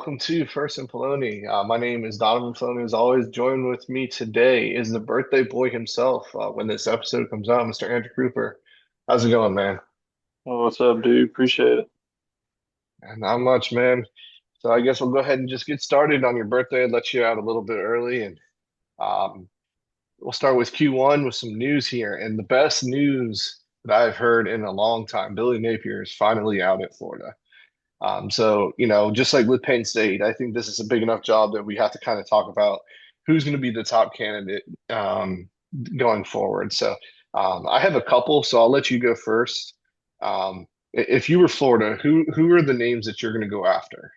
welcome to First and Poloni. My name is Donovan Filoni. As always, joined with me today is the birthday boy himself. When this episode comes out, Mr. Andrew Cooper. How's it going, man? Oh, what's up, dude? Appreciate it. Not much, man. So I guess we'll go ahead and just get started on your birthday and let you out a little bit early, and um, we'll start with Q1 with some news here. And the best news that I've heard in a long time, Billy Napier is finally out at Florida. Just like with Penn State, I think this is a big enough job that we have to kind of talk about who's going to be the top candidate going forward. I have a couple, so I'll let you go first. If you were Florida, who are the names that you're going to go after?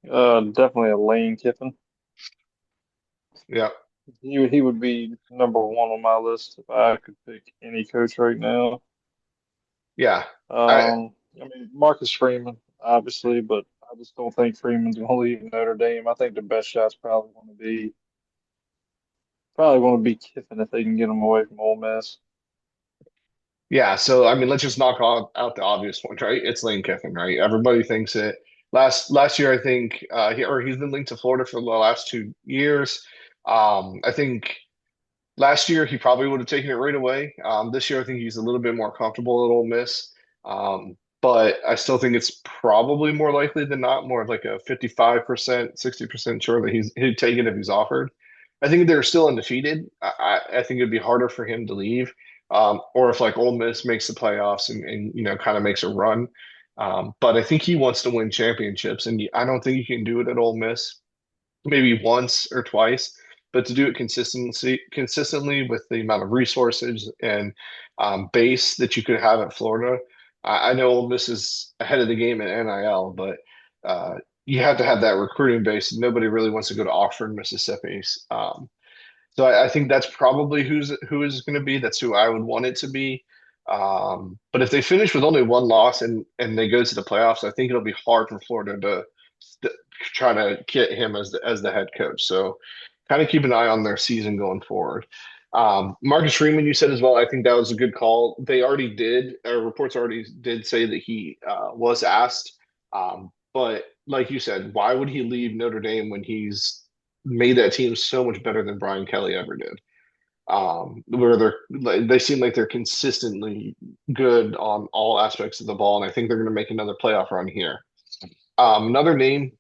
Definitely a Lane Kiffin. Yeah, He would be number one on my list if I could pick any coach right now. yeah. I I mean Marcus Freeman, obviously, but I just don't think Freeman's going to leave Notre Dame. I think the best shot's probably going to be Kiffin if they can get him away from Ole Miss. Yeah, so I mean, let's just knock out the obvious ones, right? It's Lane Kiffin, right? Everybody thinks it. Last year, I think he's been linked to Florida for the last 2 years. I think last year he probably would have taken it right away. This year, I think he's a little bit more comfortable at Ole Miss. But I still think it's probably more likely than not, more of like a 55%, 60% sure that he'd take it if he's offered. I think they're still undefeated. I think it'd be harder for him to leave. Or if like Ole Miss makes the playoffs and kind of makes a run. But I think he wants to win championships, and I don't think you can do it at Ole Miss. Maybe once or twice, but to do it consistently with the amount of resources and base that you could have at Florida. I know Ole Miss is ahead of the game in NIL, but you have to have that recruiting base. Nobody really wants to go to Oxford, Mississippi. So I think that's probably who is going to be. That's who I would want it to be. But if they finish with only one loss and they go to the playoffs, I think it'll be hard for Florida to try to get him as the head coach. So kind of keep an eye on their season going forward. Marcus Freeman, you said as well. I think that was a good call. They already did. Reports already did say that he was asked. But like you said, why would he leave Notre Dame when he's made that team so much better than Brian Kelly ever did? Where they seem like they're consistently good on all aspects of the ball, and I think they're going to make another playoff run here. Another name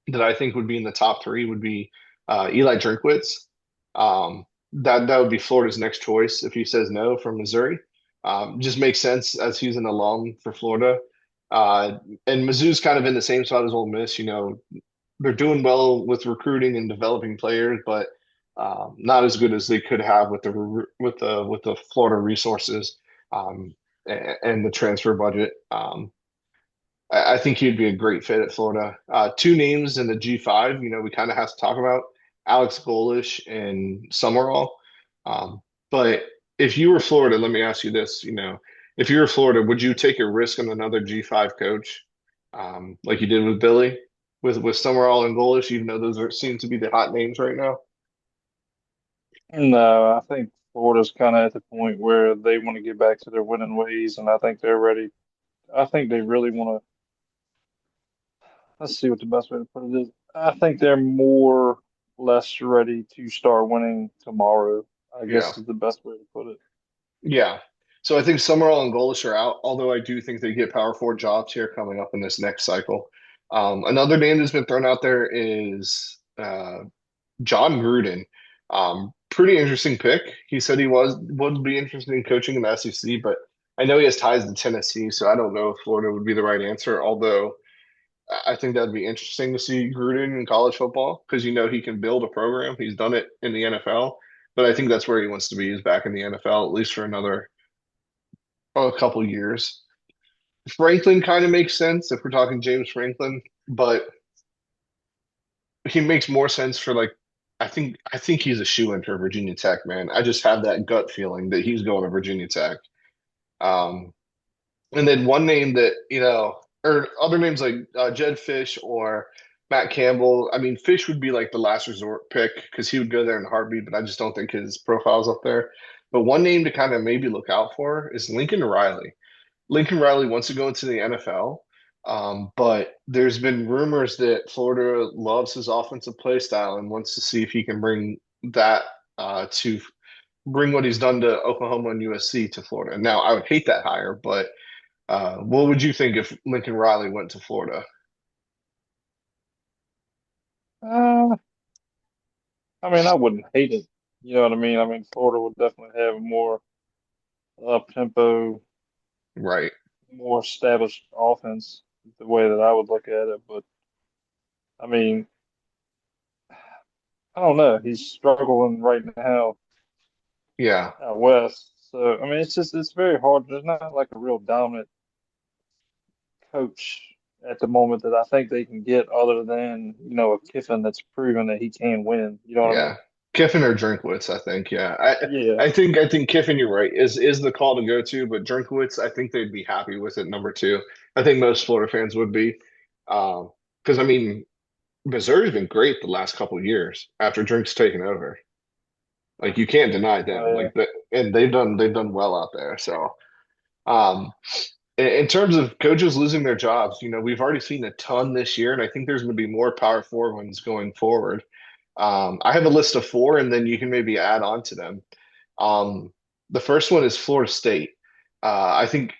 that I think would be in the top three would be Eli Drinkwitz. That would be Florida's next choice if he says no from Missouri. Just makes sense as he's an alum for Florida. Uh, and Mizzou's kind of in the same spot as Ole Miss. They're doing well with recruiting and developing players, but not as good as they could have with the Florida resources and the transfer budget. I think he'd be a great fit at Florida. Two names in the G5, we kind of have to talk about Alex Golish and Summerall. But if you were Florida, let me ask you this, if you were Florida, would you take a risk on another G5 coach, like you did with Billy, with Summerall and Golish, even though seem to be the hot names right now? No, I think Florida's kind of at the point where they want to get back to their winning ways, and I think they're ready. I think they really want to. Let's see what the best way to put it is. I think they're more less ready to start winning tomorrow, I Yeah. guess is the best way to put it. Yeah. So I think Summerall and Golish are out, although I do think they get power forward jobs here coming up in this next cycle. Another name that's been thrown out there is John Gruden. Pretty interesting pick. He said he would be interested in coaching in the SEC, but I know he has ties to Tennessee, so I don't know if Florida would be the right answer. Although I think that'd be interesting to see Gruden in college football because he can build a program. He's done it in the NFL, but I think that's where he wants to be is back in the NFL at least for another a couple years. Franklin kind of makes sense if we're talking James Franklin, but he makes more sense for like I think he's a shoe-in for Virginia Tech, man. I just have that gut feeling that he's going to Virginia Tech. Um, and then one name that, or other names like Jed Fish or Matt Campbell. I mean, Fish would be like the last resort pick because he would go there in a heartbeat, but I just don't think his profile's up there. But one name to kind of maybe look out for is Lincoln Riley. Lincoln Riley wants to go into the NFL. But there's been rumors that Florida loves his offensive play style and wants to see if he can bring that to bring what he's done to Oklahoma and USC to Florida. Now, I would hate that hire, but what would you think if Lincoln Riley went to Florida? Uh, I mean, I wouldn't hate it. You know what I mean? I mean, Florida would definitely have a more up tempo, Right. more established offense, the way that I would look at it. But I mean, I don't know. He's struggling right now Yeah. out west. So I mean, it's very hard. There's not like a real dominant coach at the moment that I think they can get other than, a Kiffin that's proven that he can win. You know what I Yeah. mean? Kiffin or Drinkwitz, I think. Yeah. Yeah. I think Kiffin, you're right, is the call to go to, but Drinkwitz, I think they'd be happy with it number two. I think most Florida fans would be. Because I mean, Missouri's been great the last couple of years after Drink's taken over. Like you can't deny them. Uh, Like that, and they've done well out there. So um in terms of coaches losing their jobs, we've already seen a ton this year, and I think there's going to be more Power Four ones going forward. I have a list of four, and then you can maybe add on to them. Um, the first one is Florida State. I think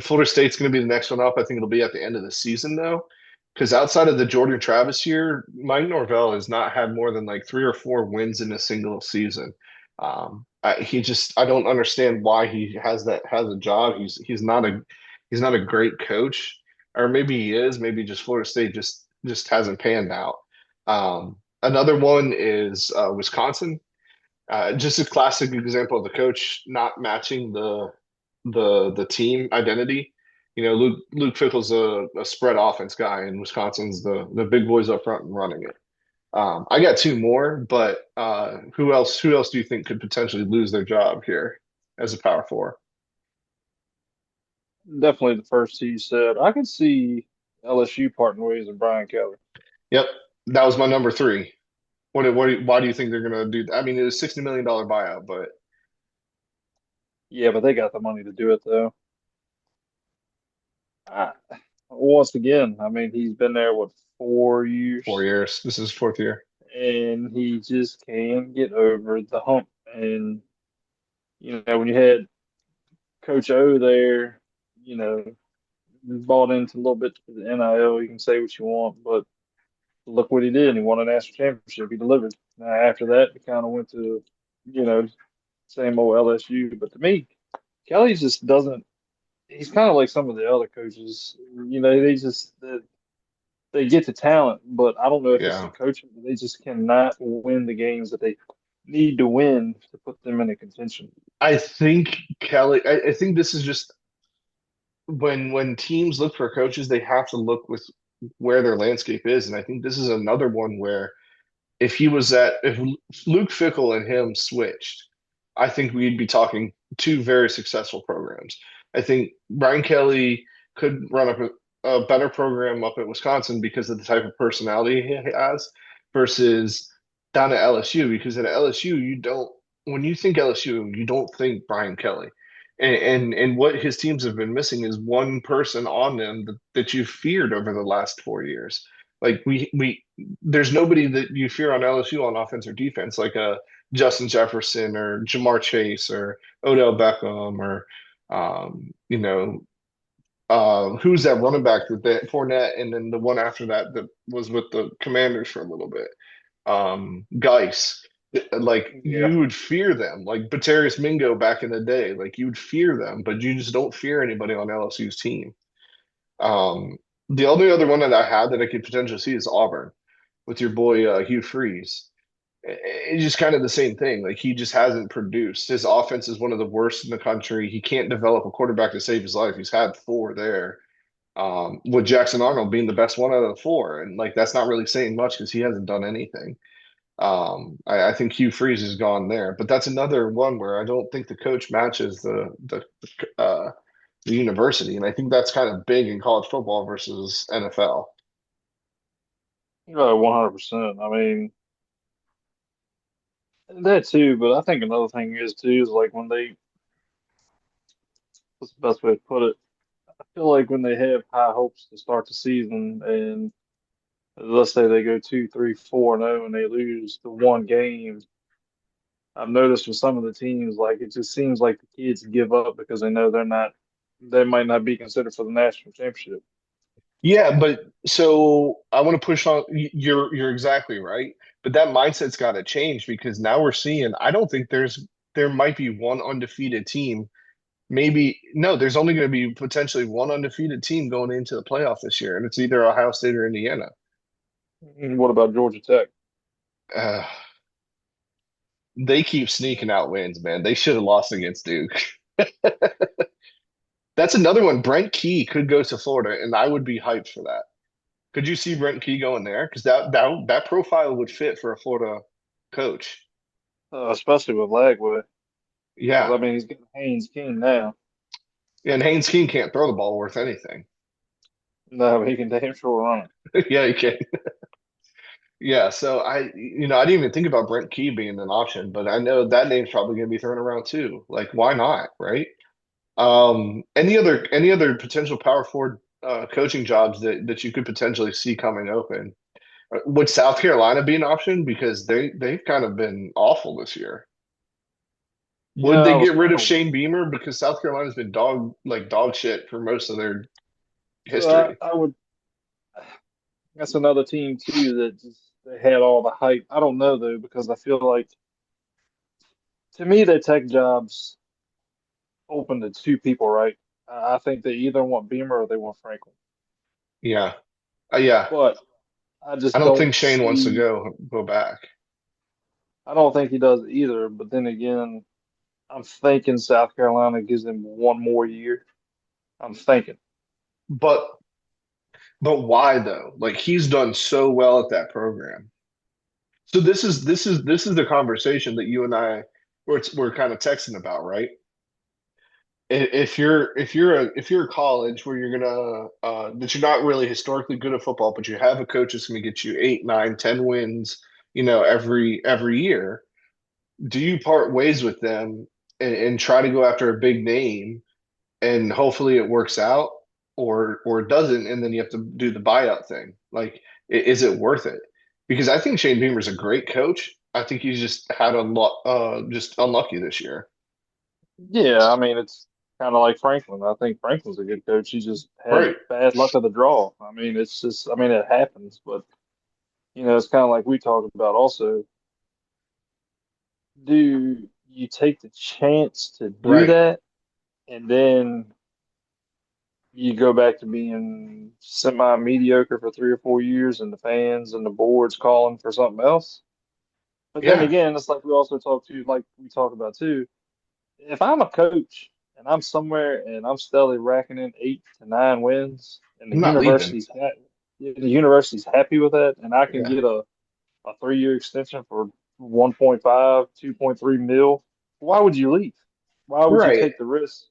Florida State's going to be the next one up. I think it'll be at the end of the season though, because outside of the Jordan Travis year, Mike Norvell has not had more than like three or four wins in a single season. I don't understand why he has a job. He's not a great coach, or maybe he is. Maybe just Florida State just hasn't panned out. Another one is Wisconsin. Just a classic example of the coach not matching the team identity. Luke Fickle's a spread offense guy, and Wisconsin's the big boys up front and running it. I got two more, but who else do you think could potentially lose their job here as a Power Four? Definitely the first he said. I could see LSU parting ways with Brian Kelly. Yep, that was my number three. Why do you think they're gonna do that? I mean, it was $60 million buyout, but Yeah, but they got the money to do it though. I, Once again, I mean, he's been there, what, 4 years? 4 years. This is fourth year. And he just can't get over the hump. And, when you had Coach O there, you know, bought into a little bit to the NIL, you can say what you want, but look what he did. He won a national championship. He delivered. Now, after that, he kind of went to, you know, same old LSU. But to me, Kelly just doesn't. He's kind of like some of the other coaches. They get the talent, but I don't know if it's the Yeah. coaching. They just cannot win the games that they need to win to put them in a contention. I think Kelly, I think this is just when teams look for coaches, they have to look with where their landscape is. And I think this is another one where if Luke Fickle and him switched, I think we'd be talking two very successful programs. I think Brian Kelly could run up a better program up at Wisconsin because of the type of personality he has versus down at LSU because at LSU when you think LSU, you don't think Brian Kelly. And what his teams have been missing is one person on them that you feared over the last 4 years. Like we there's nobody that you fear on LSU on offense or defense, like Justin Jefferson or Jamar Chase or Odell Beckham or who's that running back that Fournette and then the one after that that was with the Commanders for a little bit, Geis. Like Yeah, you would fear them, like Batarius Mingo back in the day. Like you would fear them, but you just don't fear anybody on LSU's team. Um, the only other one that I had that I could potentially see is Auburn with your boy Hugh Freeze. It's just kind of the same thing. Like he just hasn't produced. His offense is one of the worst in the country. He can't develop a quarterback to save his life. He's had four there, with Jackson Arnold being the best one out of the four, and like that's not really saying much because he hasn't done anything. I think Hugh Freeze is gone there, but that's another one where I don't think the coach matches the university, and I think that's kind of big in college football versus NFL. 100%. I mean, that too, but I think another thing is too is like when they, what's the best way to put it? feel like when they have high hopes to start the season, and let's say they go 2, 3, 4-0, and they lose the one game, I've noticed with some of the teams, like it just seems like the kids give up because they know they might not be considered for the national championship. Yeah, but so I want to push on. You're exactly right, but that mindset's got to change because now we're seeing. I don't think there might be one undefeated team. Maybe no, there's only going to be potentially one undefeated team going into the playoff this year, and it's either Ohio State or Indiana. And what about Georgia Tech? Uh, they keep sneaking out wins, man. They should have lost against Duke. That's another one. Brent Key could go to Florida, and I would be hyped for that. Could you see Brent Key going there? Because that profile would fit for a Florida coach. Especially with Lagway, because Yeah, I mean he's getting Haynes King now. and Haynes King can't throw the ball worth anything. No, he can damn sure run it. Yeah, he can. Yeah, so I didn't even think about Brent Key being an option, but I know that name's probably going to be thrown around too. Like, why not, right? Any other potential power forward coaching jobs that you could potentially see coming open? Would South Carolina be an option because they've kind of been awful this year? Would Yeah, they I was get rid kind of of. Shane Beamer because South Carolina's been dog shit for most of their So history? I would. That's another team too that just they had all the hype. I don't know though because I feel like to me the tech jobs open to two people, right? I think they either want Beamer or they want Franklin. Yeah, yeah. But I I just don't don't think Shane wants to see. go back. I don't think he does either. But then again, I'm thinking South Carolina gives him one more year. I'm thinking. But why though? Like he's done so well at that program. So this is the conversation that you and I we're kind of texting about, right? If you're a college where you're gonna that you're not really historically good at football, but you have a coach that's gonna get you 8, 9, 10 wins, every year, do you part ways with them and try to go after a big name and hopefully it works out or it doesn't and then you have to do the buyout thing? Like, is it worth it? Because I think Shane Beamer's a great coach. I think he's just had just unlucky this year. Yeah, I mean it's kind of like Franklin. I think Franklin's a good coach. He just had Right. bad luck of the draw. I mean, it's just. I mean, it happens, but it's kind of like we talked about also. Do you take the chance to do Right. that and then you go back to being semi-mediocre for 3 or 4 years and the fans and the board's calling for something else? But then Yeah. again, it's like we also talked to, like we talked about too. If I'm a coach and I'm somewhere and I'm steadily racking in 8 to 9 wins and I'm not leaving. the university's happy with that and I can Yeah. get a 3 year extension for 1.5, 2.3 mil, why would you leave? Why would you Right. take the risk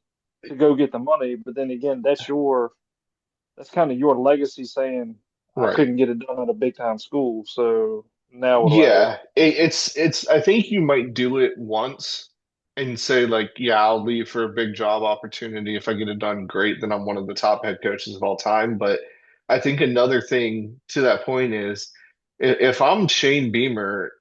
to go get the money? But then again, that's kind of your legacy saying I Right. couldn't get it done at a big time school, so now what do I do? Yeah, it's I think you might do it once and say like, yeah, I'll leave for a big job opportunity. If I get it done, great, then I'm one of the top head coaches of all time. But I think another thing to that point is if I'm Shane Beamer,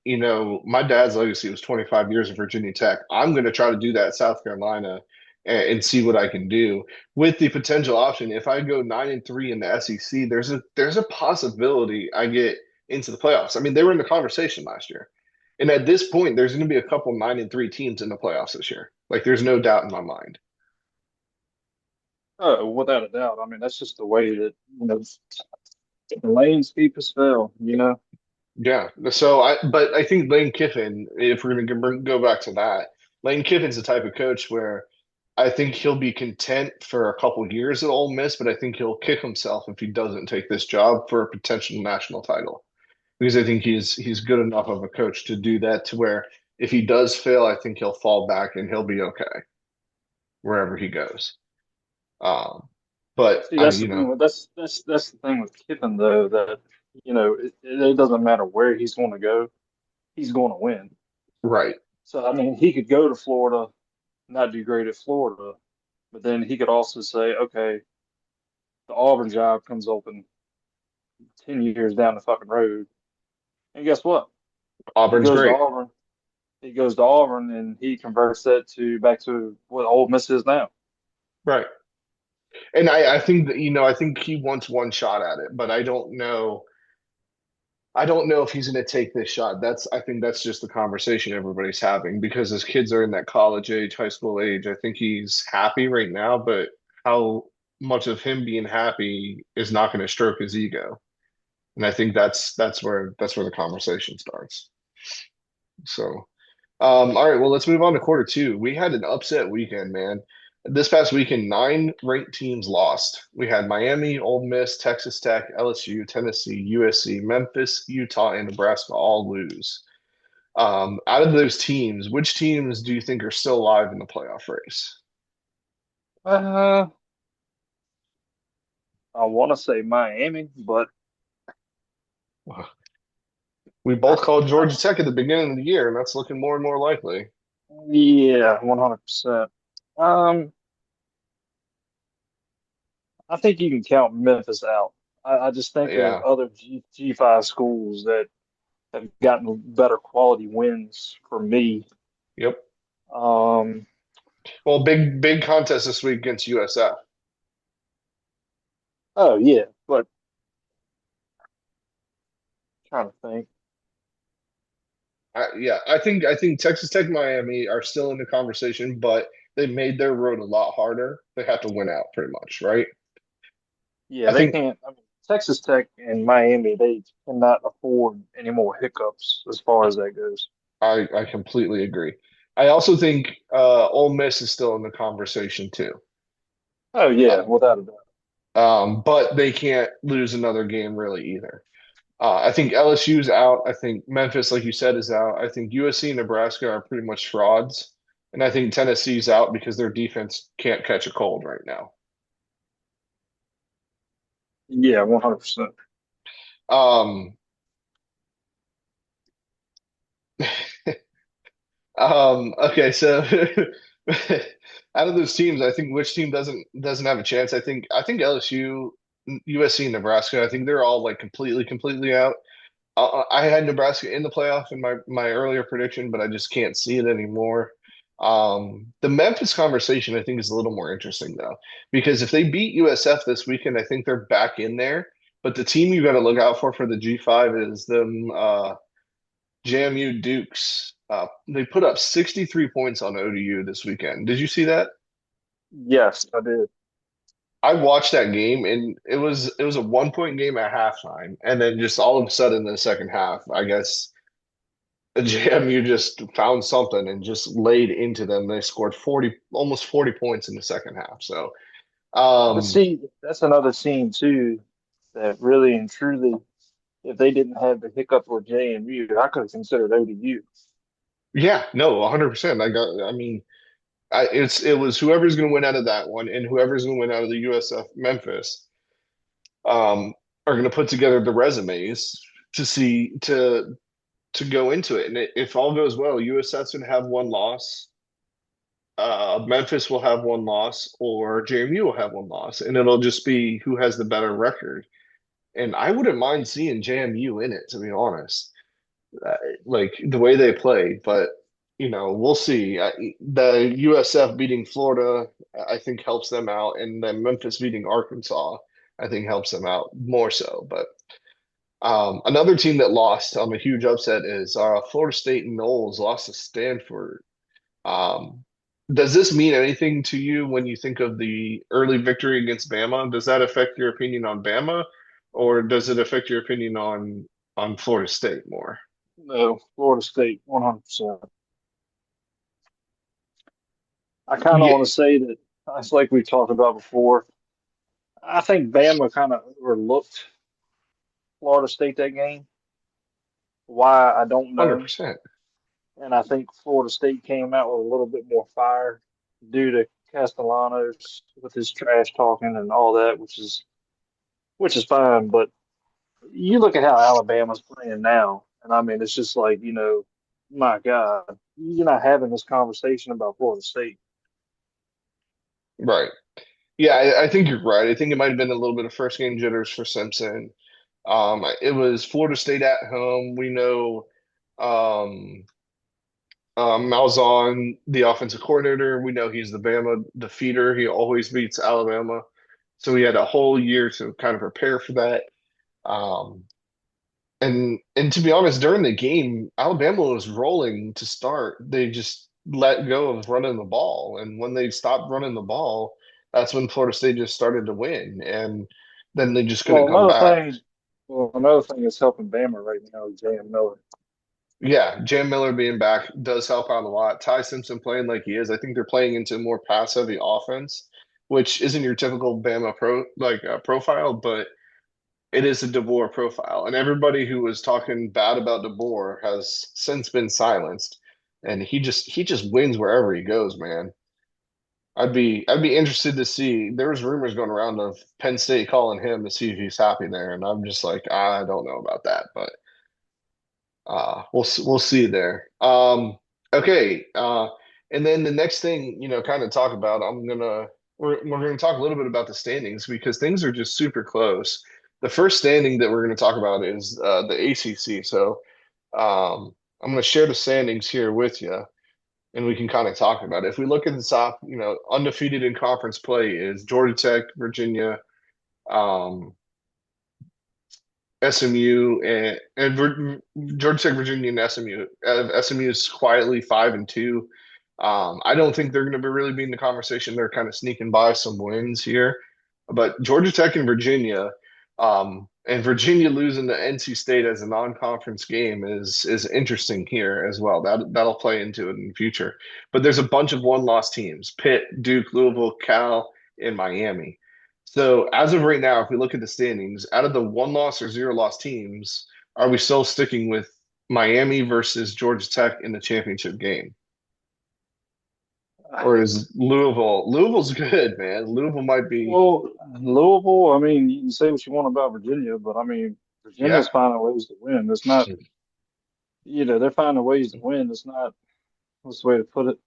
my dad's legacy was 25 years at Virginia Tech. I'm going to try to do that at South Carolina and see what I can do with the potential option. If I go 9-3 in the SEC, there's a possibility I get into the playoffs. I mean, they were in the conversation last year. And at this point, there's going to be a couple 9-3 teams in the playoffs this year. Like, there's no doubt in my mind. Oh, without a doubt. I mean, that's just the way that the lanes keep us fell. Yeah. But I think Lane Kiffin, if we're going to go back to that, Lane Kiffin's the type of coach where I think he'll be content for a couple years at Ole Miss, but I think he'll kick himself if he doesn't take this job for a potential national title. Because I think he's good enough of a coach to do that to where if he does fail, I think he'll fall back and he'll be okay wherever he goes. Um, but See, that's the thing with that's the thing with Kiffin though that it doesn't matter where he's going to go, he's going to win. right, So I mean, he could go to Florida, not do great at Florida, but then he could also say, okay, the Auburn job comes open 10 years down the fucking road. And guess what? He Auburn's goes to great. Auburn. He goes to Auburn and he converts that to back to what Ole Miss is now. Right. And I think that, I think he wants one shot at it, but I don't know. I don't know if he's going to take this shot. I think that's just the conversation everybody's having because his kids are in that college age, high school age. I think he's happy right now, but how much of him being happy is not going to stroke his ego. And I think that's where the conversation starts. So, all right, well, let's move on to quarter two. We had an upset weekend, man. This past weekend, nine ranked teams lost. We had Miami, Ole Miss, Texas Tech, LSU, Tennessee, USC, Memphis, Utah, and Nebraska all lose. Out of those teams, which teams do you think are still alive in the playoff race? Uh, I want to say Miami, but We both called Georgia Tech at the beginning of the year, and that's looking more and more likely. yeah, 100%. Um, I think you can count Memphis out. I just think of Yeah. other G5 schools that have gotten better quality wins for me. Yep. Um, Well, big contest this week against USF. oh yeah, but trying to think. Yeah, I think Texas Tech, Miami are still in the conversation, but they made their road a lot harder. They have to win out pretty much, right? Yeah, I they think can't. I mean, Texas Tech and Miami, they cannot afford any more hiccups as far as that goes. I completely agree. I also think Ole Miss is still in the conversation too. Oh yeah, Uh, without a doubt. but they can't lose another game really either. I think LSU's out. I think Memphis, like you said, is out. I think USC and Nebraska are pretty much frauds. And I think Tennessee's out because their defense can't catch a cold right now. Yeah, 100%. Um, okay, so out of those teams, I think which team doesn't have a chance? I think LSU, USC, and Nebraska. I think they're all like completely out. I had Nebraska in the playoff in my earlier prediction, but I just can't see it anymore. The Memphis conversation I think is a little more interesting though, because if they beat USF this weekend, I think they're back in there. But the team you got to look out for the G5 is them. JMU Dukes. They put up 63 points on ODU this weekend. Did you see that? Yes, I did. I watched that game and it was a 1 point game at halftime, and then just all of a sudden in the second half, I guess JMU just found something and just laid into them. They scored 40, almost 40 points in the second half. So, But um, see, that's another team too that really and truly, if they didn't have the hiccup with JMU, I could have considered ODU. yeah, no, 100%. I mean, it was whoever's going to win out of that one and whoever's going to win out of the USF Memphis. Are going to put together the resumes to see to go into it. And if all goes well, USF's going to have one loss. Memphis will have one loss, or JMU will have one loss, and it'll just be who has the better record. And I wouldn't mind seeing JMU in it, to be honest, uh, like the way they play. But we'll see. The USF beating Florida, I think, helps them out, and then Memphis beating Arkansas, I think, helps them out more so. But another team that lost a huge upset is Florida State Knowles lost to Stanford. Um, does this mean anything to you when you think of the early victory against Bama? Does that affect your opinion on Bama, or does it affect your opinion on Florida State more? No, Florida State, 100%. I kind of Yeah, want to say that it's like we talked about before. I think Bama kind of overlooked Florida State that game. Why, I don't know. 100%. And I think Florida State came out with a little bit more fire due to Castellanos with his trash talking and all that, which is fine. But you look at how Alabama's playing now, and I mean, it's just like, my God, you're not having this conversation about Florida State. Right. Yeah, I think you're right. I think it might have been a little bit of first game jitters for Simpson. It was Florida State at home. We know um, Malzahn, the offensive coordinator, we know he's the Bama defeater. He always beats Alabama. So we had a whole year to kind of prepare for that. Um, and to be honest, during the game, Alabama was rolling to start. They just let go of running the ball. And when they stopped running the ball, that's when Florida State just started to win. And then they just couldn't Well, come another back. thing, another thing that's helping Bama right now is Jam Miller. Yeah, Jam Miller being back does help out a lot. Ty Simpson playing like he is, I think they're playing into a more pass-heavy offense, which isn't your typical Bama profile, but it is a DeBoer profile. And everybody who was talking bad about DeBoer has since been silenced. And he just wins wherever he goes, man. I'd be interested to see. There was rumors going around of Penn State calling him to see if he's happy there, and I'm just like, I don't know about that, but we'll see there. Okay. And then the next thing, kind of talk about, we're gonna talk a little bit about the standings because things are just super close. The first standing that we're gonna talk about is the ACC. So I'm gonna share the standings here with you, and we can kind of talk about it. If we look at the top, undefeated in conference play is Georgia Tech, Virginia. Um, SMU and Georgia Tech, Virginia, and SMU. SMU is quietly 5-2. I don't think they're going to be really be in the conversation. They're kind of sneaking by some wins here, but Georgia Tech and Virginia losing to NC State as a non-conference game is interesting here as well. That'll play into it in the future. But there's a bunch of one-loss teams: Pitt, Duke, Louisville, Cal, and Miami. So as of right now, if we look at the standings, out of the one loss or zero loss teams, are we still sticking with Miami versus Georgia Tech in the championship game? Or is Louisville's good, man. Louisville might be, Well, Louisville, I mean, you can say what you want about Virginia, but I mean, yeah, Virginia's finding ways to win. It's not, they're finding ways to win. It's not, what's the way to put it?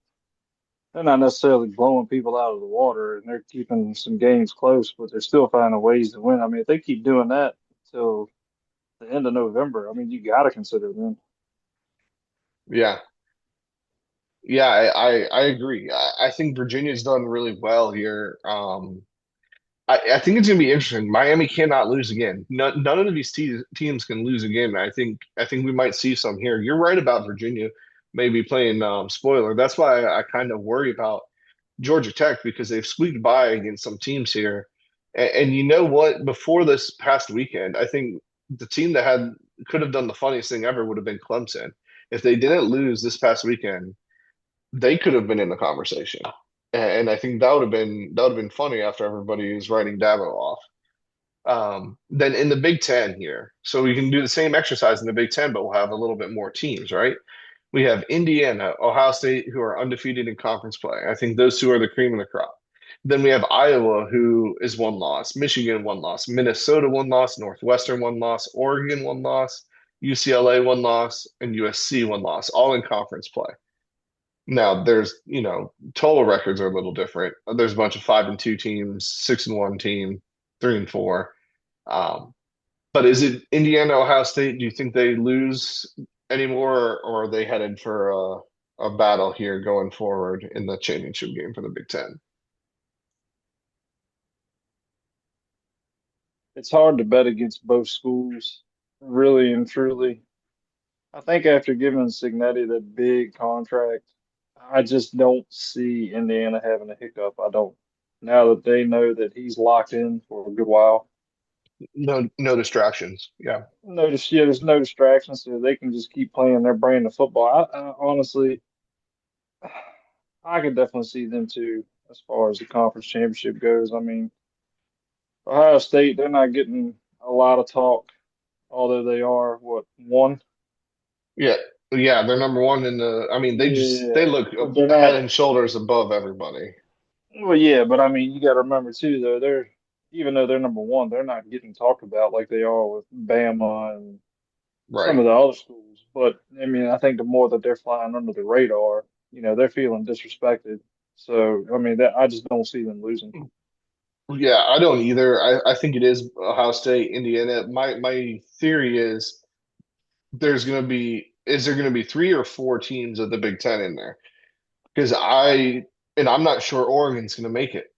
They're not necessarily blowing people out of the water and they're keeping some games close, but they're still finding ways to win. I mean, if they keep doing that till the end of November, I mean, you got to consider them. yeah. Yeah, I agree. I think Virginia's done really well here. I think it's going to be interesting. Miami cannot lose again. None of these teams can lose again. I think we might see some here. You're right about Virginia maybe playing spoiler. That's why I kind of worry about Georgia Tech because they've squeaked by against some teams here. And you know what? Before this past weekend, I think the team that had could have done the funniest thing ever would have been Clemson. If they didn't lose this past weekend, they could have been in the conversation. And I think that would have been funny after everybody is writing Dabo off. Then in the Big Ten here, so we can do the same exercise in the Big Ten, but we'll have a little bit more teams, right? We have Indiana, Ohio State, who are undefeated in conference play. I think those two are the cream of the crop. Then we have Iowa, who is one loss, Michigan one loss, Minnesota one loss, Northwestern one loss, Oregon one loss, UCLA one loss, and USC one loss, all in conference play. Now there's, total records are a little different. There's a bunch of 5-2 teams, 6-1 team, 3-4. Um, but is it Indiana, Ohio State? Do you think they lose anymore, or are they headed for a battle here going forward in the championship game for the Big Ten? It's hard to bet against both schools, really and truly. I think after giving Signetti that big contract, I just don't see Indiana having a hiccup. I don't. Now that they know that he's locked in for a good while, No, no distractions. Yeah, there's no distractions, so they can just keep playing their brand of football. I honestly, I could definitely see them too as far as the conference championship goes. I mean, Ohio State, they're not getting a lot of talk, although they are what one? yeah, yeah. They're number one in the. I mean, they Yeah, look but they're head not. and shoulders above everybody. Well, yeah, but I mean, you got to remember too, though, they're even though they're number one, they're not getting talked about like they are with Bama and some Right. of the other schools. But I mean, I think the more that they're flying under the radar, they're feeling disrespected. So I mean, that I just don't see them losing. Yeah, I don't either. I think it is Ohio State, Indiana. My theory is is there gonna be three or four teams of the Big Ten in there? Because I'm not sure Oregon's gonna make it.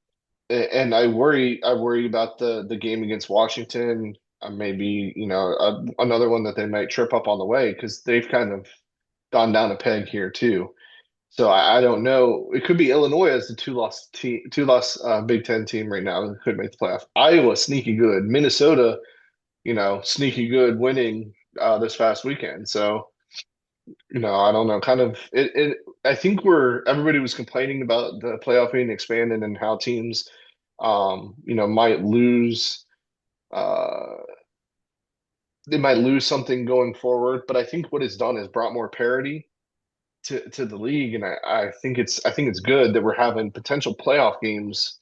And I worry about the game against Washington. Maybe, another one that they might trip up on the way because they've kind of gone down a peg here too. So I don't know. It could be Illinois as the two loss Big Ten team right now that could make the playoff. Iowa sneaky good. Minnesota, sneaky good winning this past weekend. So I don't know. Kind of I think everybody was complaining about the playoff being expanded and how teams might lose uh they might lose something going forward. But I think what it's done is brought more parity to the league, and I think it's good that we're having potential playoff games,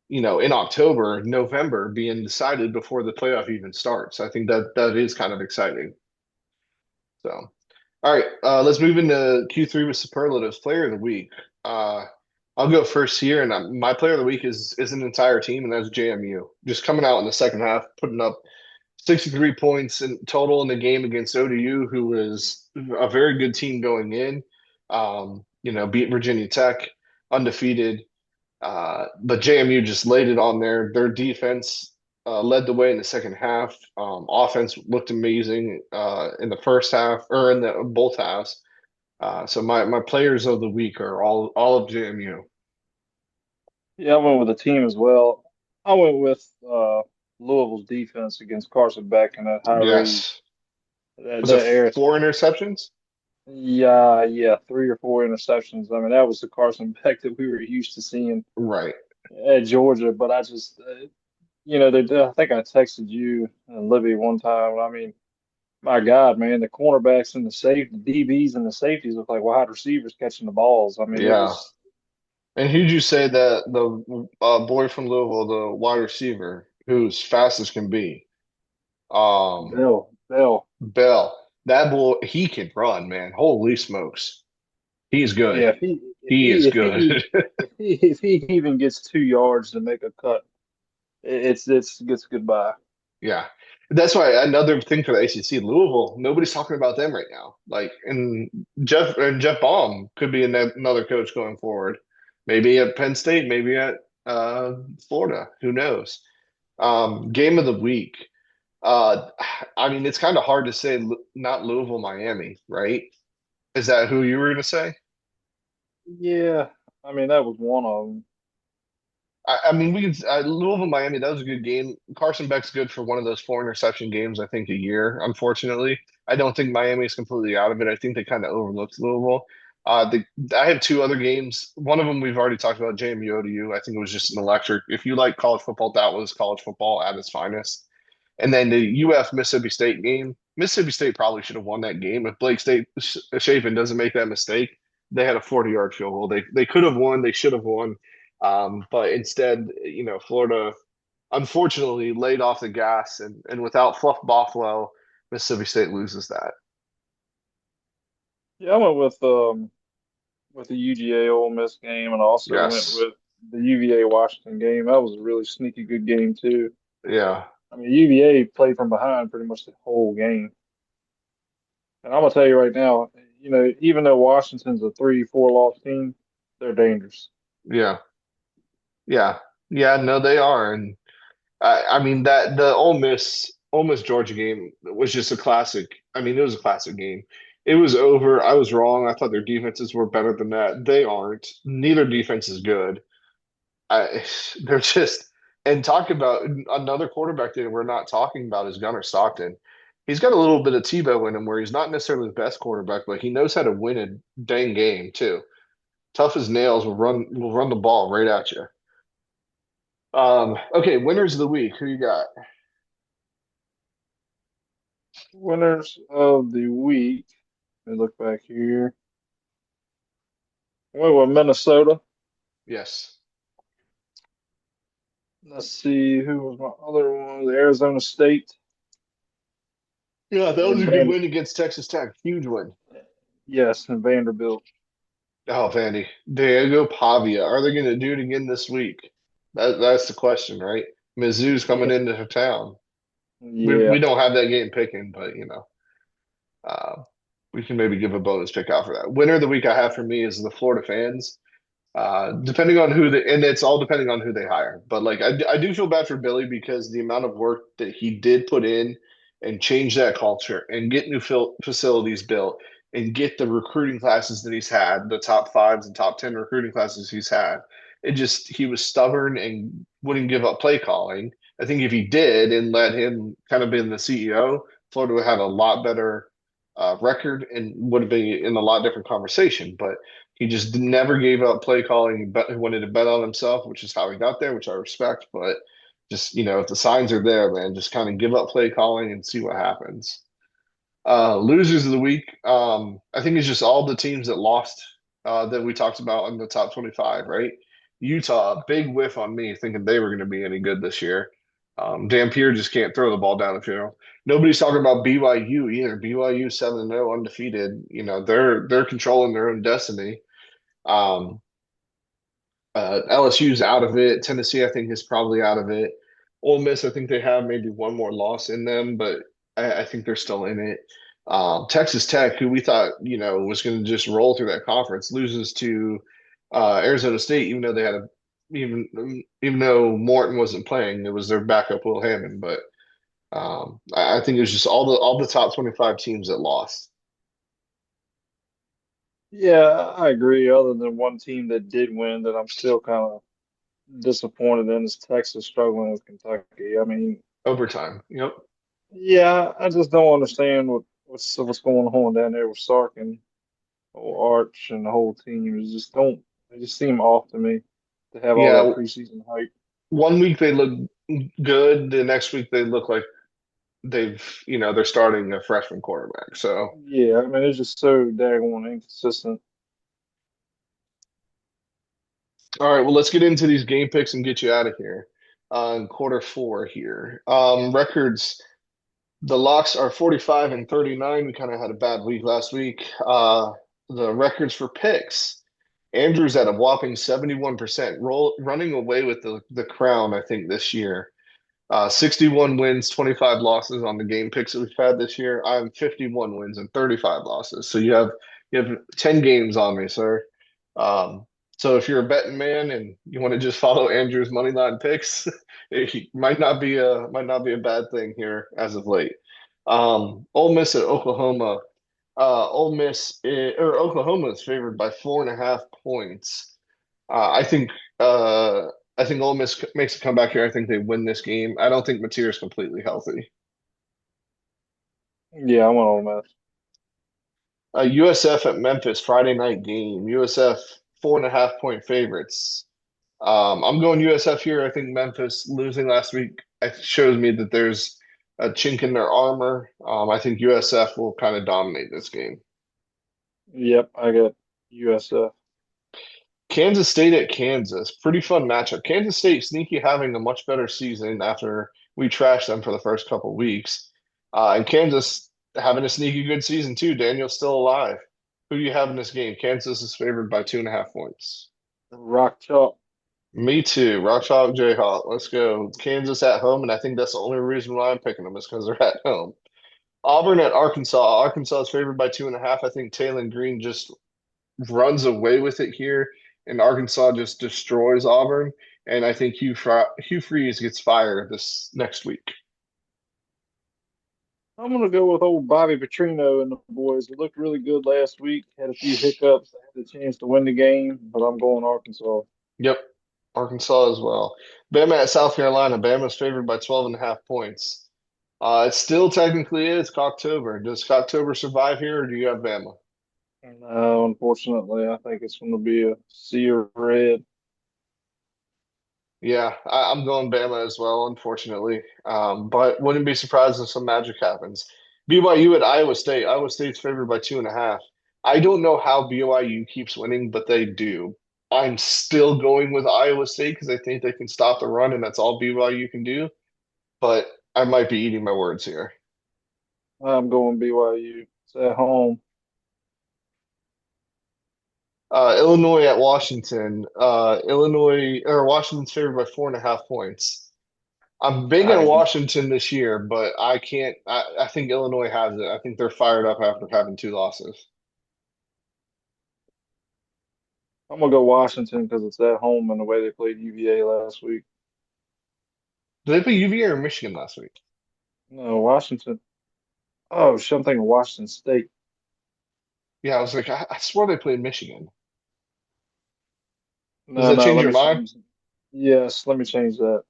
in October, November being decided before the playoff even starts. I think that is kind of exciting. So, all right, let's move into Q3 with superlatives. Player of the week. Uh, I'll go first here, and my player of the week is an entire team, and that's JMU. Just coming out in the second half, putting up 63 points in total in the game against ODU, who was a very good team going in. Beat Virginia Tech, undefeated. But JMU just laid it on there. Their defense led the way in the second half. Offense looked amazing in the first half or in the both halves. So my players of the week are all of JMU. Yeah, I went with the team as well. I went with Louisville's defense against Carson Beck and that high rated Yes. that Was it that air. four interceptions? Yeah, yeah, three or four interceptions. I mean, that was the Carson Beck that we were used to seeing Right. at Georgia. But I just, I think I texted you and Libby one time. I mean, my God, man, the cornerbacks and the DBs and the safeties look like wide receivers catching the balls. I mean, it Yeah. was And who'd you say that the boy from Louisville, the wide receiver, who's fast as can be? Um, Bell. Bell. That boy, he can run, man. Holy smokes. He's good. Yeah, He is good. if he even gets 2 yards to make a cut, it's gets goodbye. Yeah. That's why another thing for the ACC, Louisville, nobody's talking about them right now. Like, and Jeff Baum could be another coach going forward. Maybe at Penn State, maybe at Florida. Who knows? Game of the week. Uh, I mean, it's kind of hard to say not Louisville, Miami, right? Is that who you were going to say? Yeah, I mean that was one of them. I mean, we can Louisville, Miami. That was a good game. Carson Beck's good for one of those four interception games, I think, a year. Unfortunately, I don't think Miami is completely out of it. I think they kind of overlooked Louisville. I have two other games. One of them we've already talked about, JMU ODU. I think it was just an electric. If you like college football, that was college football at its finest. And then the UF Mississippi State game. Mississippi State probably should have won that game if Blake State Chapin doesn't make that mistake. They had a 40-yard field goal. They could have won. They should have won. But instead, Florida unfortunately laid off the gas, and without Fluff Buffalo, Mississippi State loses that. Yeah, I went with the UGA Ole Miss game, and I also went Yes. with the UVA Washington game. That was a really sneaky good game too. Yeah. I mean, UVA played from behind pretty much the whole game. And I'm gonna tell you right now, even though Washington's a 3-4 loss team, they're dangerous. Yeah. Yeah. Yeah. No, they are. And I mean that the Ole Miss Georgia game was just a classic. I mean, it was a classic game. It was over. I was wrong. I thought their defenses were better than that. They aren't. Neither defense is good. I, they're just and talk about another quarterback that we're not talking about is Gunnar Stockton. He's got a little bit of Tebow in him where he's not necessarily the best quarterback, but he knows how to win a dang game too. Tough as nails will run the ball right at you. Okay, winners of the week. Who you got? Winners of the week. Let me look back here. We went with Minnesota. Yes. Let's see who was my other one. Arizona State Yeah, that was and a good win against Texas Tech. Huge win. yes, and Vanderbilt. Oh, Vandy. Diego Pavia. Are they going to do it again this week? That's the question, right? Mizzou's coming Yeah. into town. We Yeah. don't have that game picking, but uh, we can maybe give a bonus pick out for that. Winner of the week I have for me is the Florida fans. Depending on and it's all depending on who they hire. But like, I do feel bad for Billy because the amount of work that he did put in and change that culture and get new facilities built and get the recruiting classes that he's had, the top fives and top 10 recruiting classes he's had. He was stubborn and wouldn't give up play calling. I think if he did and let him kind of been the CEO, Florida would have a lot better record and would have been in a lot different conversation. But he just never gave up play calling. He wanted to bet on himself, which is how he got there, which I respect. But just, if the signs are there, man, just kind of give up play calling and see what happens. Losers of the week. I think it's just all the teams that lost that we talked about in the top 25, right? Utah, big whiff on me thinking they were going to be any good this year. Dampier just can't throw the ball down the field. Nobody's talking about BYU either. BYU 7-0 undefeated. They're controlling their own destiny. Um, LSU's out of it. Tennessee, I think, is probably out of it. Ole Miss, I think they have maybe one more loss in them, but I think they're still in it. Texas Tech, who we thought, was going to just roll through that conference, loses to Arizona State, even though Morton wasn't playing, it was their backup Will Hammond. But I think it was just all the top 25 teams that lost. Yeah, I agree. Other than one team that did win, that I'm still kind of disappointed in is Texas struggling with Kentucky. I mean, Overtime. Yep. yeah, I just don't understand what's going on down there with Sark and old Arch and the whole team. They just seem off to me to have all that Yeah. preseason hype. One week they look good. The next week they look like they're starting a freshman quarterback. So, Yeah, I mean, it's just so daggone inconsistent. all right, well, let's get into these game picks and get you out of here. In quarter four here. Records, the locks are 45 and 39. We kind of had a bad week last week. The records for picks. Andrew's at a whopping 71%, running away with the crown, I think, this year. 61 wins, 25 losses on the game picks that we've had this year. I'm 51 wins and 35 losses. So you have 10 games on me, sir. Um, so if you're a betting man and you want to just follow Andrew's money line picks, it might not be a bad thing here as of late. Ole Miss at Oklahoma. Oklahoma is favored by 4.5 points. I think I think Ole Miss makes a comeback here. I think they win this game. I don't think Mateer is completely healthy. Yeah, I want Ole Miss. USF at Memphis Friday night game. USF 4.5 point favorites. I'm going USF here. I think Memphis losing last week shows me that there's a chink in their armor. I think USF will kind of dominate this game. Yep, I got USF. Kansas State at Kansas. Pretty fun matchup. Kansas State sneaky having a much better season after we trashed them for the first couple weeks. And Kansas having a sneaky good season too. Daniel's still alive. Who do you have in this game? Kansas is favored by 2.5 points. Rock Chalk. Me too. Rock Chalk Jayhawk. Let's go. Kansas at home, and I think that's the only reason why I'm picking them is because they're at home. Auburn at Arkansas. Arkansas is favored by 2.5. I think Taylor Green just runs away with it here, and Arkansas just destroys Auburn. And I think Hugh Freeze gets fired this next week. I'm gonna go with old Bobby Petrino and the boys. It looked really good last week. Had a few hiccups. I had the chance to win the game, but I'm going Arkansas. Yep, Arkansas as well. Bama at South Carolina. Bama's favored by 12.5 points. It still technically is October. Does October survive here, or do you have Bama? No, unfortunately, I think it's going to be a sea of red. Yeah, I'm going Bama as well, unfortunately. But wouldn't be surprised if some magic happens. BYU at Iowa State. Iowa State's favored by 2.5. I don't know how BYU keeps winning, but they do. I'm still going with Iowa State because I think they can stop the run, and that's all BYU can do. But I might be eating my words here. I'm going BYU. It's at home. Illinois at Washington. Illinois or Washington's favored by 4.5 points. I'm big I on am. Washington this year, but I can't. I think Illinois has it. I think they're fired up after having two losses. I'm gonna go Washington because it's at home and the way they played UVA last week. Did they play UVA or Michigan last week? No, Washington. Oh, shit, I'm thinking Washington State. Yeah, I was like, I swore they played Michigan. Does No, that no, change let your me mind? change. Yes, let me change that.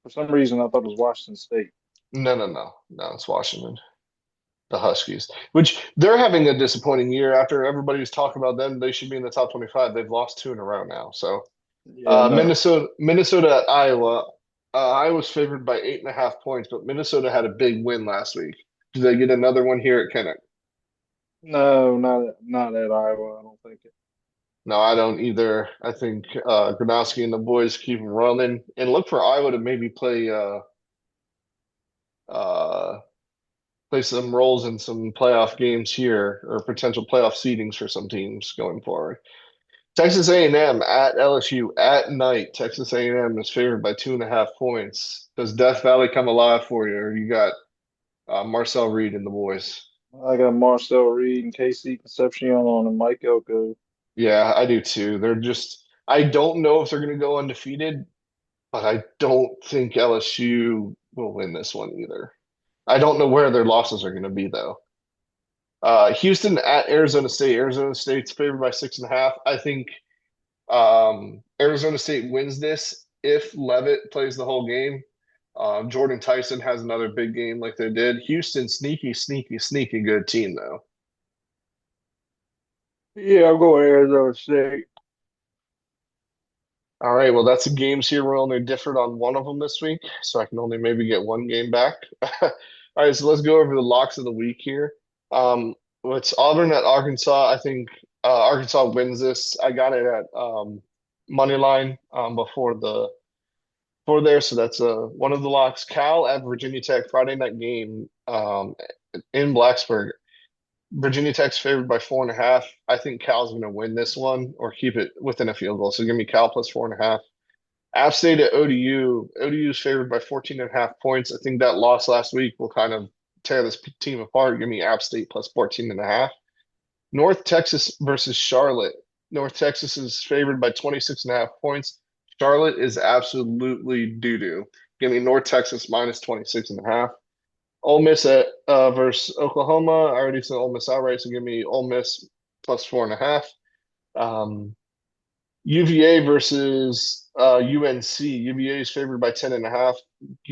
For some reason, I thought it was Washington State. No, no, no, no. It's Washington, the Huskies, which they're having a disappointing year. After everybody was talking about them, they should be in the top 25. They've lost two in a row now. So Yeah, no. Minnesota at Iowa. Iowa's favored by 8.5 points, but Minnesota had a big win last week. Do they get another one here at Kinnick? No, not at Iowa. I don't think it. No, I don't either. I think Gronowski and the boys keep running and look for Iowa to maybe uh, play some roles in some playoff games here or potential playoff seedings for some teams going forward. Texas A&M at LSU at night. Texas A&M is favored by 2.5 points. Does Death Valley come alive for you, or you got Marcel Reed and the boys? I got Marcel Reed and Casey Concepcion and Mike Elko. Yeah, I do too. They're just, I don't know if they're going to go undefeated, but I don't think LSU will win this one either. I don't know where their losses are going to be though. Houston at Arizona State. Arizona State's favored by 6.5. I think Arizona State wins this if Levitt plays the whole game. Jordan Tyson has another big game like they did. Houston, sneaky, sneaky, sneaky good team though. Yeah, I'm going Arizona State. All right, well, that's the games here. We're only differed on one of them this week, so I can only maybe get one game back. All right, so let's go over the locks of the week here. Um, it's Auburn at Arkansas. I think Arkansas wins this. I got it at money line before there, so that's one of the locks. Cal at Virginia Tech Friday night game in Blacksburg. Virginia Tech's favored by 4.5. I think Cal's going to win this one or keep it within a field goal. So give me Cal plus 4.5. App State at ODU. ODU is favored by 14.5 points. I think that loss last week will kind of tear this team apart. Give me App State plus 14.5. North Texas versus Charlotte. North Texas is favored by 26.5 points. Charlotte is absolutely doo-doo. Give me North Texas minus 26.5. Ole Miss at versus Oklahoma. I already said Ole Miss outright, so give me Ole Miss plus 4.5. UVA versus UNC. UVA is favored by 10.5.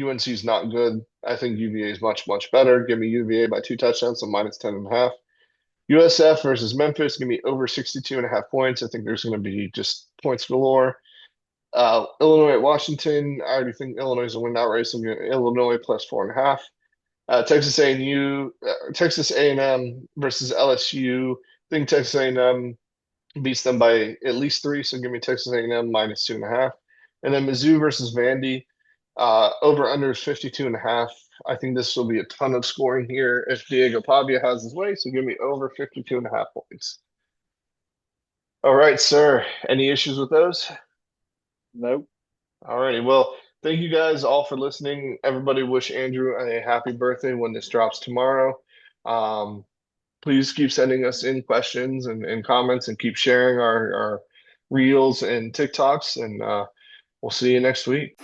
UNC is not good. I think UVA is much, much better. Give me UVA by two touchdowns, so minus 10.5. USF versus Memphis. Give me over 62.5 points. I think there's going to be just points galore. Illinois at Washington. I already think Illinois is a win outright, so I'm going Illinois plus 4.5. Texas A&M versus LSU. I think Texas A&M beats them by at least three, so give me Texas A&M minus 2.5. And then Mizzou versus Vandy, over under is 52.5. I think this will be a ton of scoring here if Diego Pavia has his way, so give me over 52.5 points. All right, sir. Any issues with those? Nope. All righty. Well, thank you guys all for listening. Everybody wish Andrew a happy birthday when this drops tomorrow. Um, please keep sending us in questions and comments and keep sharing our reels and TikToks. And we'll see you next week.